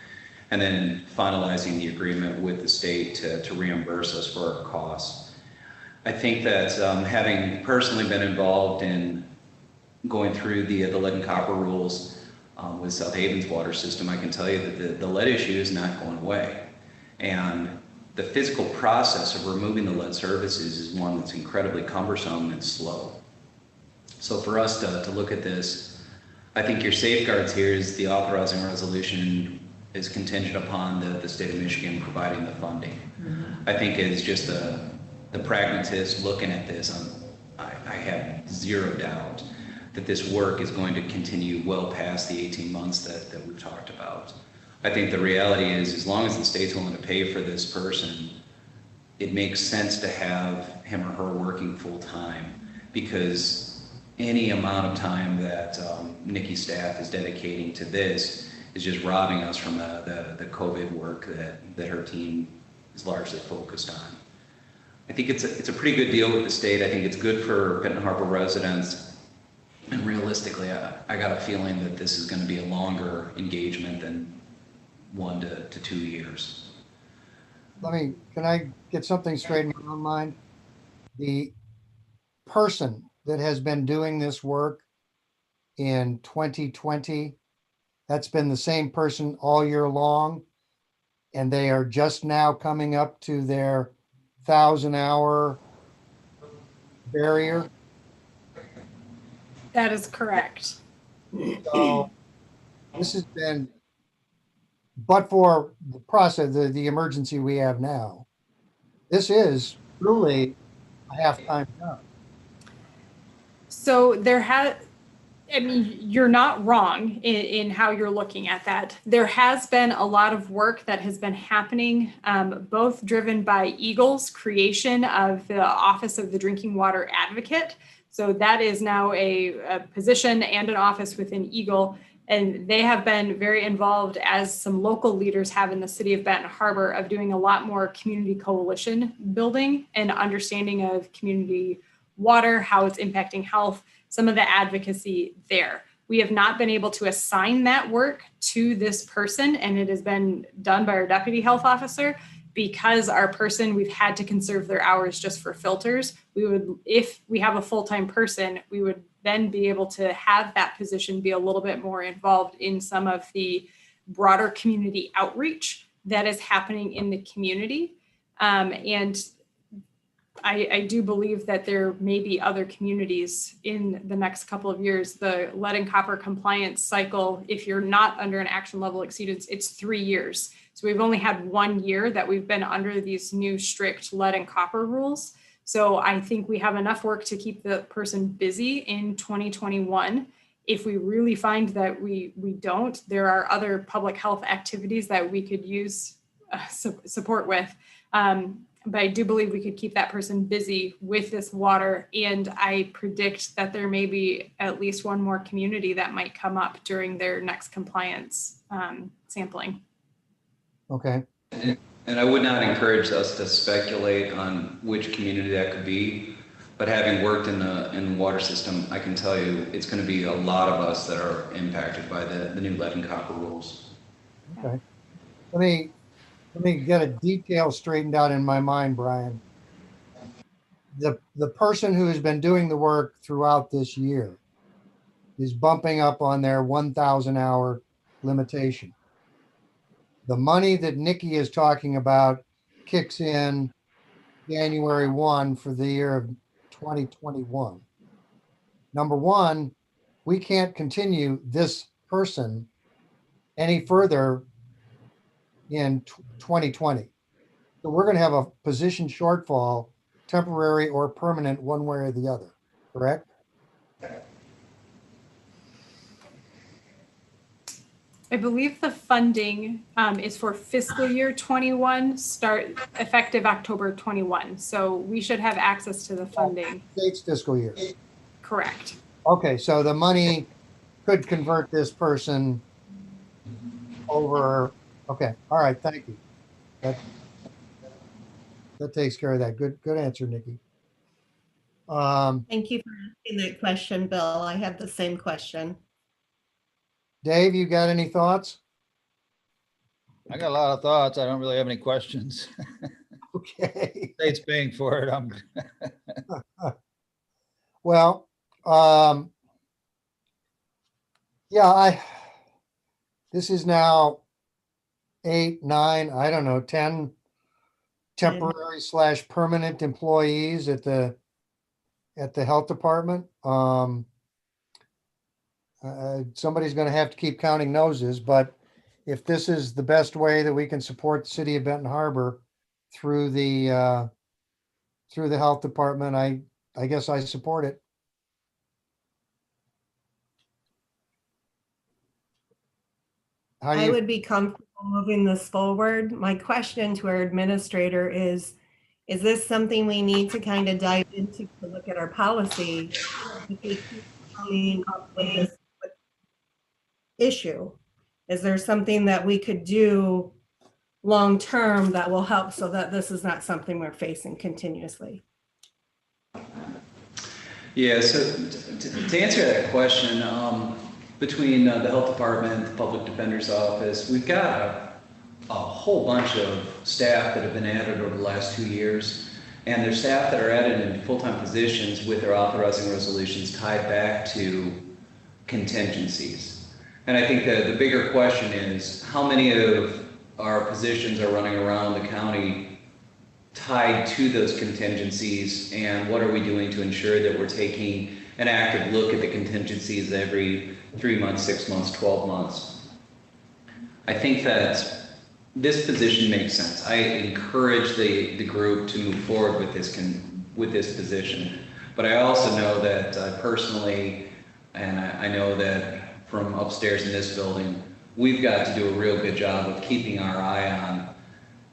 and then finalizing the agreement with the state to reimburse us for our costs. I think that having personally been involved in going through the lead and copper rules with South Haven's water system, I can tell you that the lead issue is not going away. And the physical process of removing the lead services is one that's incredibly cumbersome and slow. So for us to look at this, I think your safeguards here is the authorizing resolution is contingent upon the state of Michigan providing the funding. I think it's just the pragmatist looking at this, I have zero doubt that this work is going to continue well past the 18 months that we've talked about. I think the reality is, as long as the state's willing to pay for this person, it makes sense to have him or her working full time, because any amount of time that Nikki's staff is dedicating to this is just robbing us from the COVID work that her team is largely focused on. I think it's a pretty good deal with the state. I think it's good for Benton Harbor residents. And realistically, I got a feeling that this is going to be a longer engagement than 1 to 2 years. Can I get something straight in my own mind? The person that has been doing this work in 2020, that's been the same person all year long, and they are just now coming up to their 1,000-hour barrier. That is correct. So this has been, but for the process, the emergency we have now, this is truly a half-time job. So you're not wrong in how you're looking at that. There has been a lot of work that has been happening, both driven by Eagle's creation of the Office of the Drinking Water Advocate. So that is now a position and an office within Eagle. And they have been very involved, as some local leaders have in the city of Benton Harbor, of doing a lot more community coalition building and understanding of community water, how it's impacting health, some of the advocacy there. We have not been able to assign that work to this person, and it has been done by our deputy health officer, because our person, we've had to conserve their hours just for filters. We would, if we have a full-time person, we would then be able to have that position be a little bit more involved in some of the broader community outreach that is happening in the community. And I do believe that there may be other communities in the next couple of years. The lead and copper compliance cycle, if you're not under an action level exceedance, it's 3 years. So we've only had 1 year that we've been under these new strict lead and copper rules. So I think we have enough work to keep the person busy in 2021. If we really find that we don't, there are other public health activities that we could use support with. But I do believe we could keep that person busy with this water. And I predict that there may be at least one more community that might come up during their next compliance sampling. Okay, And I would not encourage us to speculate on which community that could be. But having worked in the water system, I can tell you it's going to be a lot of us that are impacted by the new lead and copper rules. okay. Let me get a detail straightened out in my mind, Brian. The person who has been doing the work throughout this year is bumping up on their 1,000 hour limitation. The money that Nikki is talking about kicks in January 1 for the year of 2021. Number one, we can't continue this person any further in 2020. So we're going to have a position shortfall, temporary or permanent, one way or the other, correct? I believe the funding is for fiscal year 21, start effective October 21. So we should have access to the funding. State's fiscal year. Correct. Okay, so the money could convert this person over. Okay, all right, thank you. That takes care of that. Good answer, Nikki. Thank you for asking that question, Bill. I had the same question. Dave, you got any thoughts? I got a lot of thoughts. I don't really have any questions. Okay. State's paying for it. Well, yeah, this is now 8, 9, I don't know, 10 temporary / permanent employees at the health department. Somebody's going to have to keep counting noses, but if this is the best way that we can support the city of Benton Harbor through the health department, I guess I support it. How do I you, would be comfortable moving this forward. My question to our administrator is this something we need to kind of dive into to look at our policy? If we keep coming up with this issue, is there something that we could do long-term that will help so that this is not something we're facing continuously? Yeah, so to answer that question, between the health department, the public defender's office, we've got a whole bunch of staff that have been added over the last 2 years. And there's staff that are added in full-time positions with their authorizing resolutions tied back to contingencies. And I think that the bigger question is how many of our positions are running around the county tied to those contingencies, and what are we doing to ensure that we're taking an active look at the contingencies every 3 months, 6 months, 12 months. I think that this position makes sense. I encourage the group to move forward with this position, but I also know that personally, and I know that from upstairs in this building, we've got to do a real good job of keeping our eye on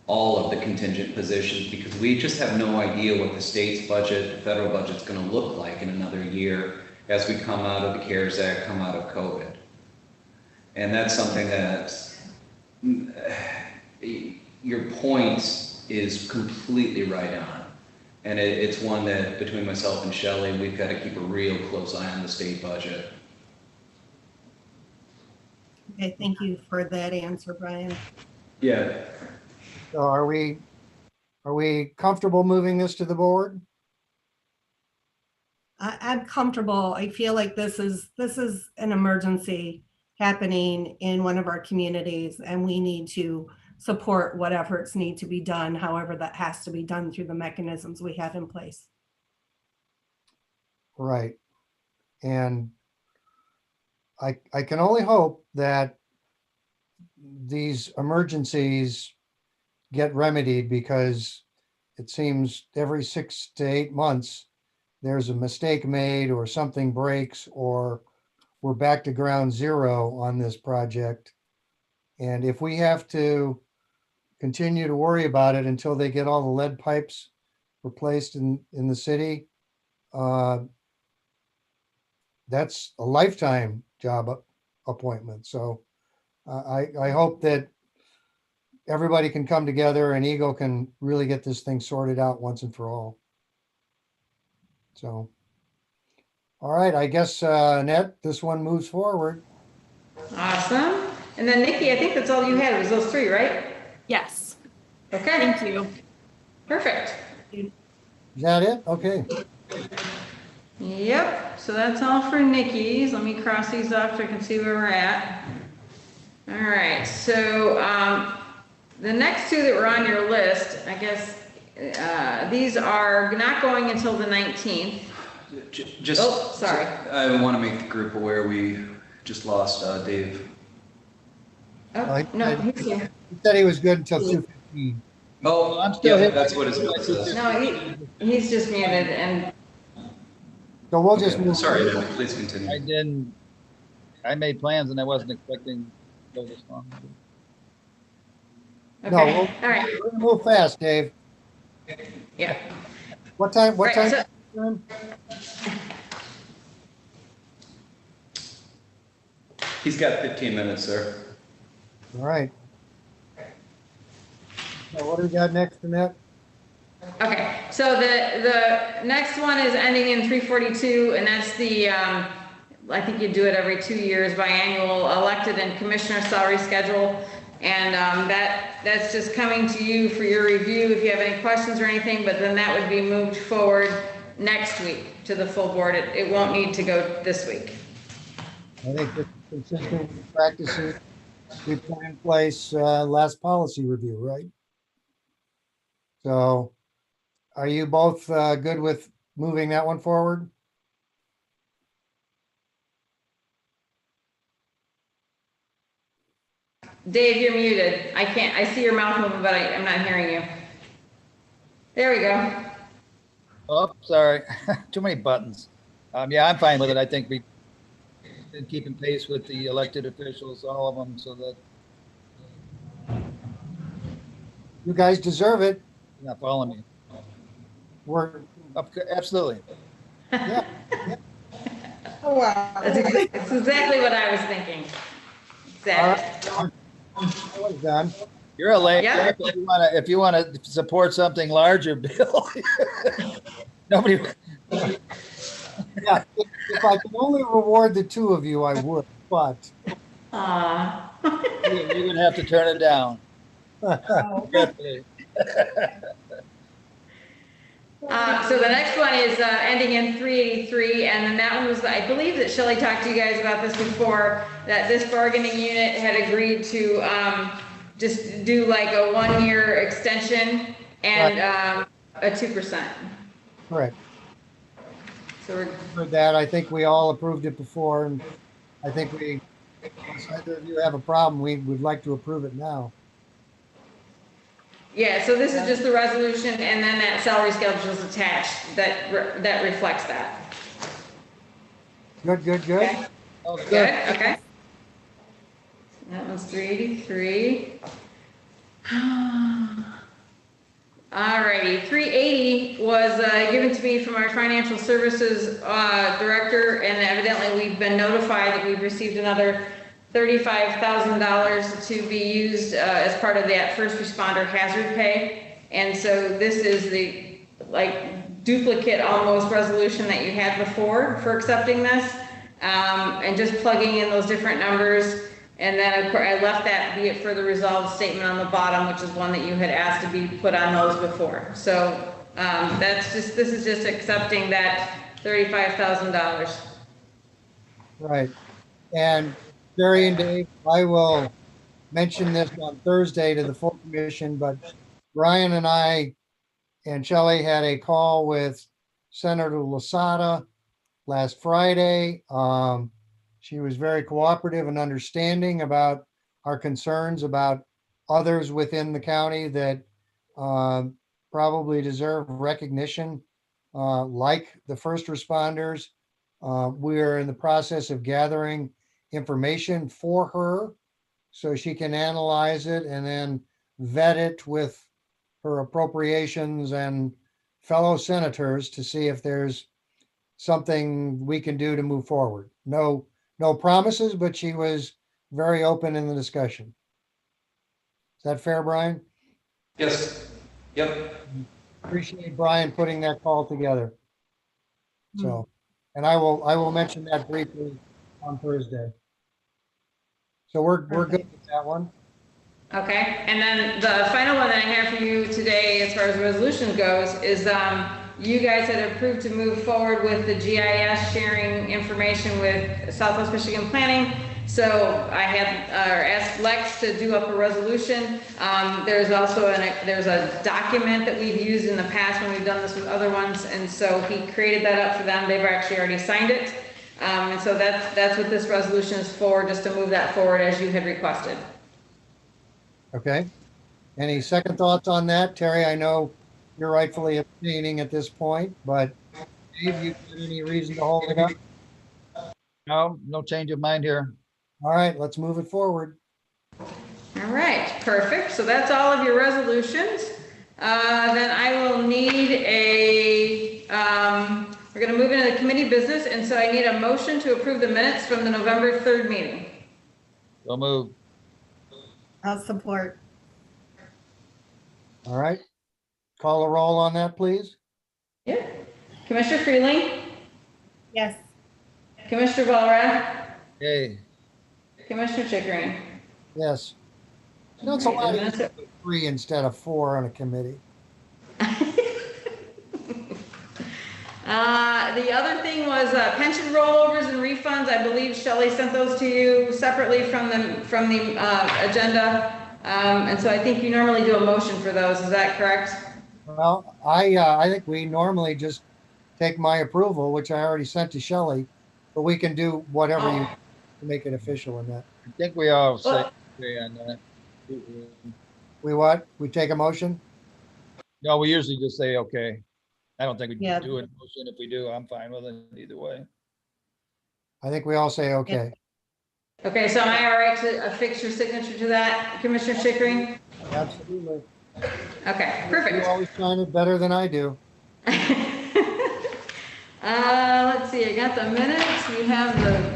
all of the contingent positions, because we just have no idea what the state's budget, the federal budget's going to look like in another year as we come out of the CARES Act, come out of COVID. And that's something that your point is completely right on. And it's one that between myself and Shelley, we've got to keep a real close eye on the state budget. Okay, thank you for that answer, Brian. Yeah. so are we comfortable moving this to the board? I'm comfortable. I feel like this is an emergency happening in one of our communities, and we need to support what efforts need to be done, however that has to be done through the mechanisms we have in place. Right. And I can only hope that these emergencies get remedied, because it seems every 6 to 8 months, there's a mistake made or something breaks, or we're back to ground zero on this project. And if we have to continue to worry about it until they get all the lead pipes replaced in the city, that's a lifetime job appointment. So I hope that everybody can come together and Eagle can really get this thing sorted out once and for all. So, all right, I guess, Annette, this one moves forward. Awesome. And then Nikki, I think that's all you had, was those three, right? Yes, Okay, thank you. perfect. Is that it? Okay. Yep, so that's all for Nikki's. Let me cross these off so I can see where we're at. All right, so the next two that were on your list, I guess, these are not going until the 19th. Just. Oh, sorry. I want to make the group aware we just lost Dave. Oh, no, he's here. He said he was good until 2:15. Oh, I'm still yeah, here. that's what his note says. No, he's just muted and, So we'll just Okay, move. sorry, David, please continue. I made plans and I wasn't expecting to go this long. No, okay, we'll- all right, We're gonna move fast, Dave. yeah. What time? What Right, time? so- He's got 15 minutes, sir. All right. So what do we got next, Annette? Okay, so the next one is ending in 342, and that's the, I think you do it every 2 years, biannual elected and commissioner salary schedule. And that's just coming to you for your review if you have any questions or anything, but then that would be moved forward next week to the full board. It won't need to go this week. I think this is consistent with practices we put in place last policy review, right? So are you both good with moving that one forward? Dave, you're muted. I see your mouth moving, but I'm not hearing you. There we go. Oh, sorry. Too many buttons. Yeah, I'm fine with it. I think we been keeping pace with the elected officials, all of them, so that You guys deserve it. you're not following me. We're, Absolutely. yeah, That's exactly what I was thinking. all Exactly. right. That was done. You're a lame. Yeah. If you want to support something larger, Bill. Nobody. Yeah, if I could only reward the two of you, I would, but Aw. You're gonna have to turn it down. So the next one is ending in 383, and then that one was, I believe that Shelley talked to you guys about this before, that this bargaining unit had agreed to just do like a 1-year extension and a 2%. correct. So we're, For that, I think we all approved it before, and I think we, unless either of you have a problem, we would like to approve it now. yeah, so this is just the resolution, and then that salary schedule is attached that reflects that. Good, good, good. Okay. Oh, Good, okay. That one's 383. Alrighty, 380 was given to me from our financial services director, and evidently we've been notified that we've received another $35,000 to be used as part of that first responder hazard pay. And so this is the like duplicate almost resolution that you had before for accepting this, and just plugging in those different numbers. And then of course I left that be it further resolved statement on the bottom, which is one that you had asked to be put on those before. So this is just accepting that $35,000. Right. And Jerry and Dave, I will mention this on Thursday to the full commission, but Brian and I and Shelley had a call with Senator Lasada last Friday. She was very cooperative and understanding about our concerns about others within the county that probably deserve recognition, like the first responders. We're in the process of gathering information for her so she can analyze it and then vet it with her appropriations and fellow senators to see if there's something we can do to move forward. No promises, but she was very open in the discussion. Is that fair, Brian? Yes, yep. Appreciate Brian putting that call together. So, and I will mention that briefly on Thursday. So we're good with that one. Okay, and then the final one that I have for you today, as far as resolution goes, is you guys had approved to move forward with the GIS sharing information with Southwest Michigan Planning. So I had asked Lex to do up a resolution. There's also there's a document that we've used in the past when we've done this with other ones, and so he created that up for them. They've actually already signed it, and so that's what this resolution is for, just to move that forward as you had requested. Okay. Any second thoughts on that? Terry, I know you're rightfully abstaining at this point, but Dave, you got any reason to hold it up? No change of mind here. All right, let's move it forward. All right, perfect. So that's all of your resolutions. Then I will need we're gonna move into the committee business, and so I need a motion to approve the minutes from the November 3rd meeting. So move. I'll support. All right. Call a roll on that, please. Yeah. Commissioner Freeling, Yes. Commissioner Volrath, Yay. Commissioner Chickering. Yes. You know, it's a All right, lot the minutes easier with 3 instead of 4 on a committee. The other thing was pension rollovers and refunds. I believe Shelley sent those to you separately from the agenda. And so I think you normally do a motion for those. Is that correct? Well, I think we normally just take my approval, which I already sent to Shelley, but we can do whatever you to make it official in that. I think we all say okay on that. We what? We take a motion? No, we usually just say okay. I don't think we Yeah. do a motion. If we do, I'm fine with it either way. I think we all say okay. Okay, so am I all right to affix your signature to that, Commissioner Chickering? Absolutely. Okay, You perfect. always sign it better than I do. Let's see, I got the minutes, we have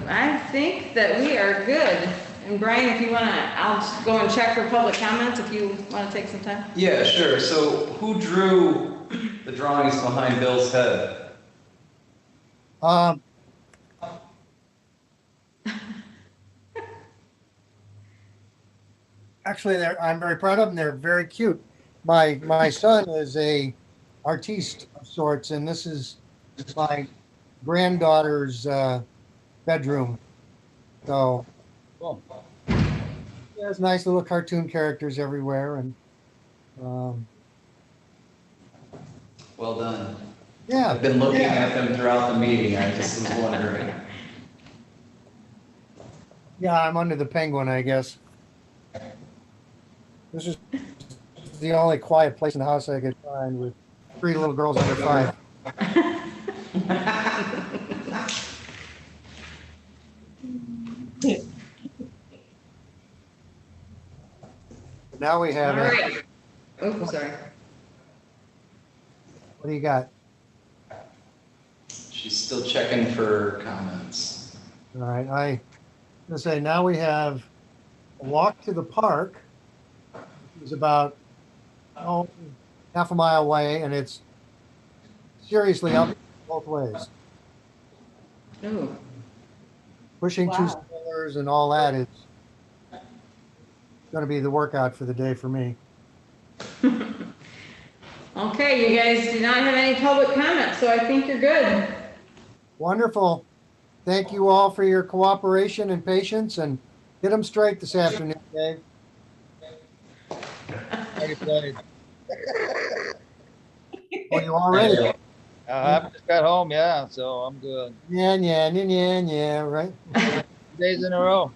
I think that we are good. And Brian, if you wanna, I'll just go and check for public comments if you wanna take some time. Yeah, sure. So who drew the drawings behind Bill's head? Actually, I'm very proud of them. They're very cute. My son is a artiste of sorts, and this is my granddaughter's bedroom. So Cool. there's nice little cartoon characters everywhere, and Well done. yeah, I've been looking at them throughout the meeting. I just was wondering. yeah, I'm under the penguin, I guess. This is the only quiet place in the house I could find with 3 little girls under 5. Now we All have it. right. Oh, sorry. What do you got? She's still checking for comments. All right, I'm gonna say now we have a walk to the park. It's about half a mile away, and it's seriously up both ways. Ooh. Pushing 2 Wow. strollers and all that is going to be the workout for the day for me. Okay, you guys do not have any public comments, so I think you're good. Wonderful. Thank you all for your cooperation and patience, and get them straight this afternoon, Dave. Already played. Oh, you already? I just got home, yeah, so I'm good. Yeah, right? 2 days in a row.